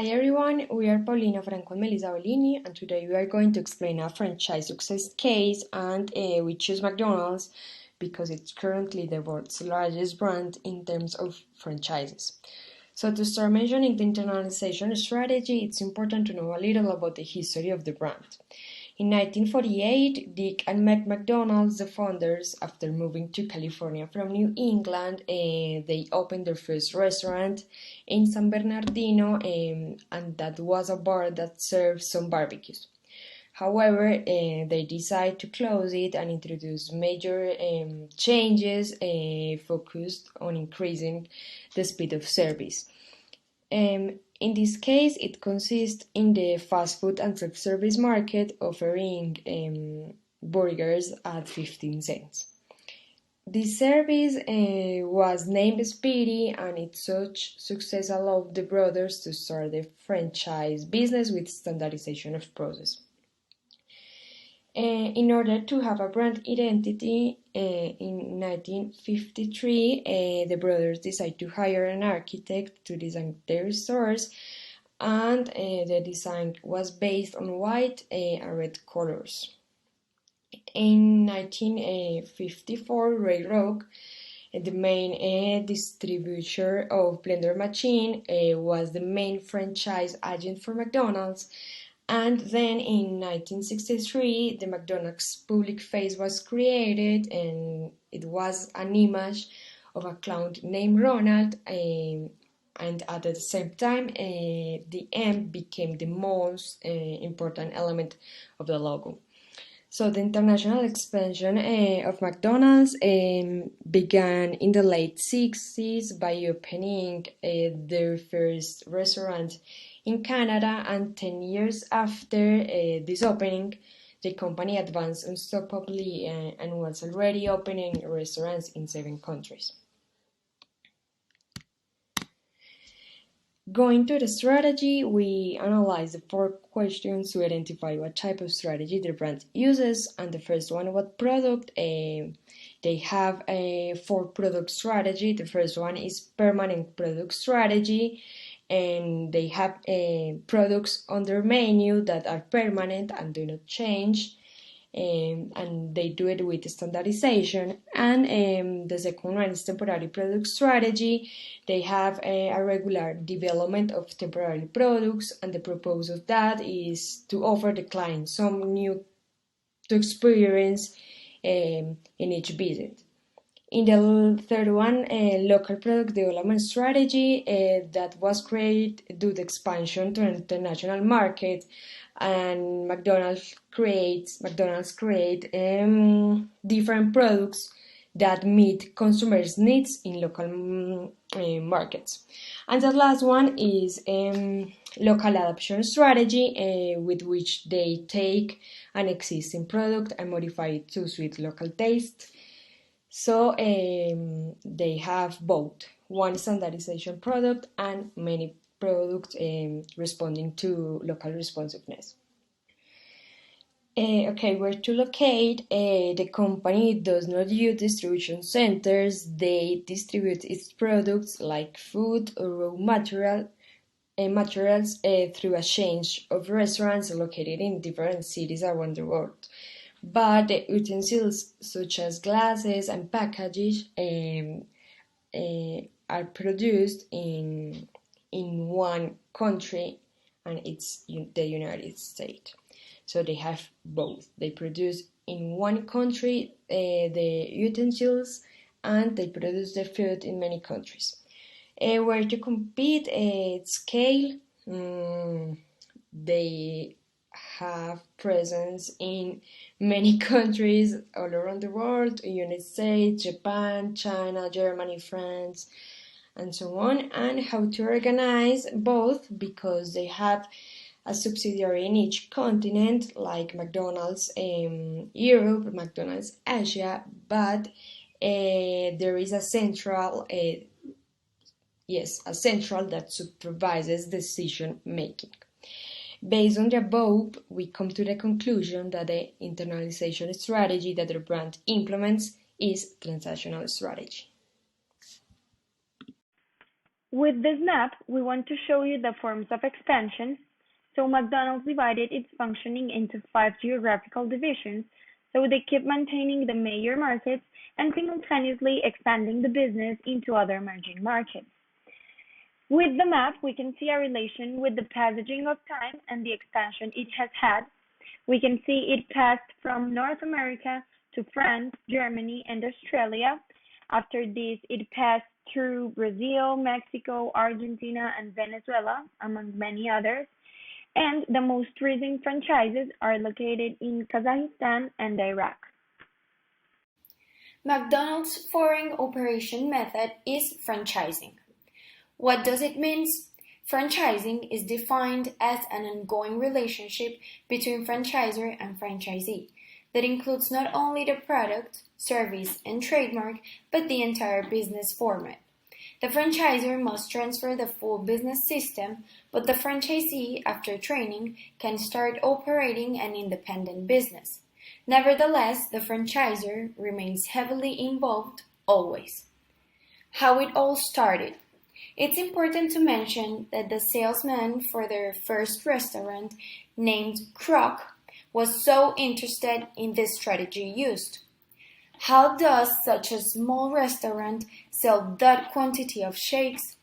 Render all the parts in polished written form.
Hi everyone, we are Paulina Franco and Melissa Bellini, and today we are going to explain a franchise success case. And we choose McDonald's because it's currently the world's largest brand in terms of franchises. So, to start mentioning the internationalization strategy, it's important to know a little about the history of the brand. In 1948, Dick and Meg McDonald's, the founders, after moving to California from New England, they opened their first restaurant in San Bernardino, and that was a bar that served some barbecues. However, they decided to close it and introduce major changes focused on increasing the speed of service. In this case, it consists in the fast food and self-service market, offering burgers at 15 cents. This service was named Speedy, and its such success allowed the brothers to start the franchise business with standardization of process. In order to have a brand identity, in 1953, the brothers decided to hire an architect to design their stores, and the design was based on white and red colors. In 1954, Ray Rock, the main distributor of blender machine, was the main franchise agent for McDonald's. And then in 1963, the McDonald's public face was created, and it was an image of a clown named Ronald. And at the same time, the M became the most important element of the logo. So the international expansion of McDonald's began in the late 60s by opening their first restaurant in Canada, and 10 years after this opening, the company advanced unstoppably and was already opening restaurants in 7 countries. Going to the strategy, we analyze the 4 questions to identify what type of strategy the brand uses. And the first one, what product? They have a 4-product strategy. The first one is permanent product strategy, and they have products on their menu that are permanent and do not change. And they do it with standardization. And the second one is temporary product strategy. They have a regular development of temporary products, and the purpose of that is to offer the client some new to experience in each visit. In the third one, local product development strategy that was created due to expansion to international market, and McDonald's create different products that meet consumers' needs in local markets. And the last one is local adoption strategy, with which they take an existing product and modify it to suit local taste. So they have both one standardization product and many products responding to local responsiveness. Okay, where to locate? The company does not use distribution centers. They distribute its products like food or raw materials through a chain of restaurants located in different cities around the world. But the utensils such as glasses and packages are produced in one country, and it's the United States. So they have both. They produce in one country the utensils, and they produce the food in many countries. Where to compete? Scale. They have presence in many countries all around the world: United States, Japan, China, Germany, France, and so on. And how to organize? Both, because they have a subsidiary in each continent, like McDonald's Europe, McDonald's Asia, but there is a central that supervises decision making. Based on the above, we come to the conclusion that the internalization strategy that the brand implements is transactional strategy. With this map, we want to show you the forms of expansion. So McDonald's divided its functioning into 5 geographical divisions, so they keep maintaining the major markets and simultaneously expanding the business into other emerging markets. With the map, we can see a relation with the passaging of time and the expansion it has had. We can see it passed from North America to France, Germany, and Australia. After this, it passed through Brazil, Mexico, Argentina, and Venezuela, among many others. And the most recent franchises are located in Kazakhstan and Iraq. McDonald's foreign operation method is franchising. What does it mean? Franchising is defined as an ongoing relationship between franchisor and franchisee that includes not only the product, service, and trademark, but the entire business format. The franchisor must transfer the full business system, but the franchisee, after training, can start operating an independent business. Nevertheless, the franchisor remains heavily involved always. How it all started. It's important to mention that the salesman for their first restaurant, named Kroc, was so interested in this strategy used. How does such a small restaurant sell that quantity of shakes?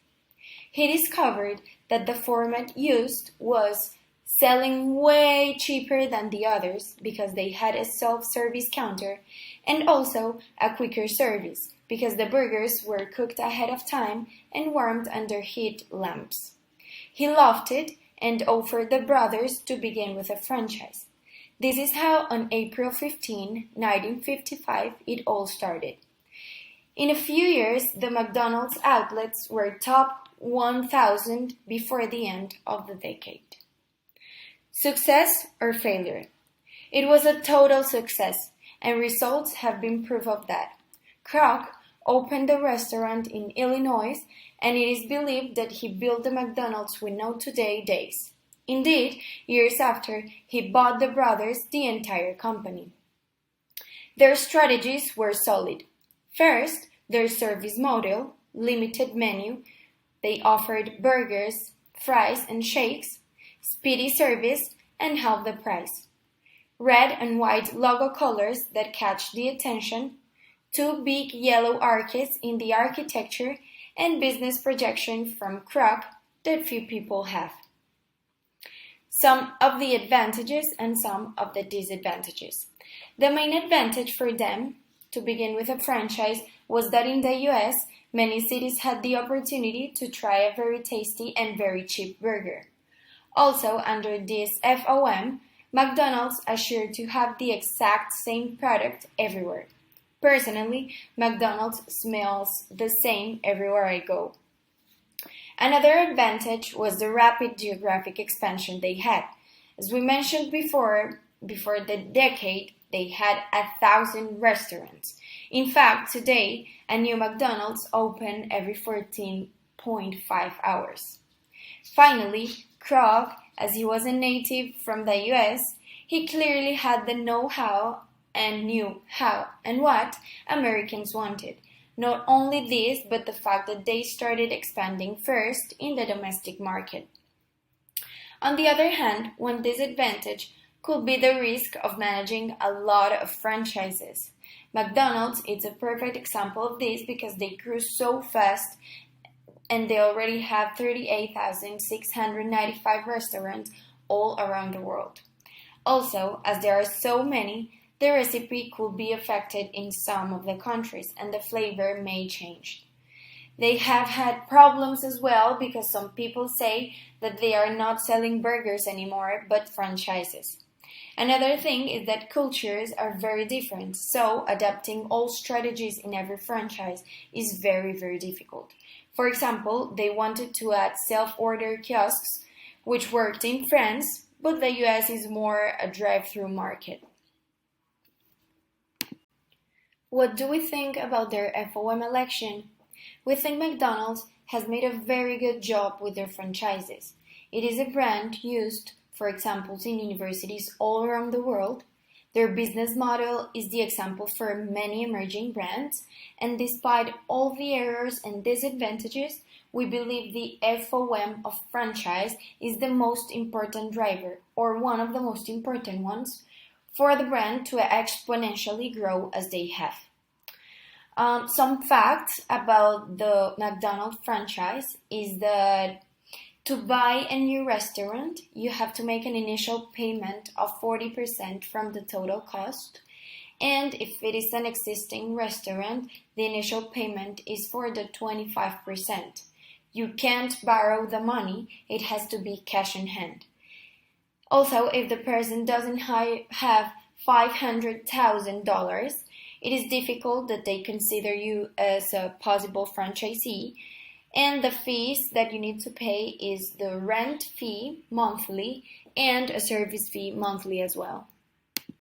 He discovered that the format used was selling way cheaper than the others because they had a self-service counter and also a quicker service because the burgers were cooked ahead of time and warmed under heat lamps. He loved it and offered the brothers to begin with a franchise. This is how on April 15, 1955, it all started. In a few years, the McDonald's outlets were top 1,000 before the end of the decade. Success or failure? It was a total success, and results have been proof of that. Kroc opened the restaurant in Illinois, and it is believed that he built the McDonald's we know today days. Indeed, years after, he bought the brothers the entire company. Their strategies were solid. First, their service model, limited menu. They offered burgers, fries, and shakes, speedy service, and half the price. Red and white logo colors that catch the attention, two big yellow arches in the architecture, and business projection from Kroc that few people have. Some of the advantages and some of the disadvantages. The main advantage for them, to begin with a franchise, was that in the US, many cities had the opportunity to try a very tasty and very cheap burger. Also, under this FOM, McDonald's assured to have the exact same product everywhere. Personally, McDonald's smells the same everywhere I go. Another advantage was the rapid geographic expansion they had. As we mentioned before the decade, they had 1,000 restaurants. In fact, today, a new McDonald's opens every 14.5 hours. Finally, Kroc, as he was a native from the US, he clearly had the know-how and knew how and what Americans wanted. Not only this, but the fact that they started expanding first in the domestic market. On the other hand, one disadvantage could be the risk of managing a lot of franchises. McDonald's is a perfect example of this because they grew so fast and they already have 38,695 restaurants all around the world. Also, as there are so many, the recipe could be affected in some of the countries and the flavor may change. They have had problems as well because some people say that they are not selling burgers anymore but franchises. Another thing is that cultures are very different, so adapting all strategies in every franchise is very, very difficult. For example, they wanted to add self-order kiosks, which worked in France, but the US is more a drive-through market. What do we think about their FOM election? We think McDonald's has made a very good job with their franchises. It is a brand used, for example, in universities all around the world. Their business model is the example for many emerging brands, and despite all the errors and disadvantages, we believe the FOM of franchise is the most important driver, or one of the most important ones, for the brand to exponentially grow as they have. Some facts about the McDonald's franchise is that to buy a new restaurant, you have to make an initial payment of 40% from the total cost. And if it is an existing restaurant, the initial payment is for the 25%. You can't borrow the money, it has to be cash in hand. Also, if the person doesn't have $500,000, it is difficult that they consider you as a possible franchisee, and the fees that you need to pay is the rent fee monthly and a service fee monthly as well.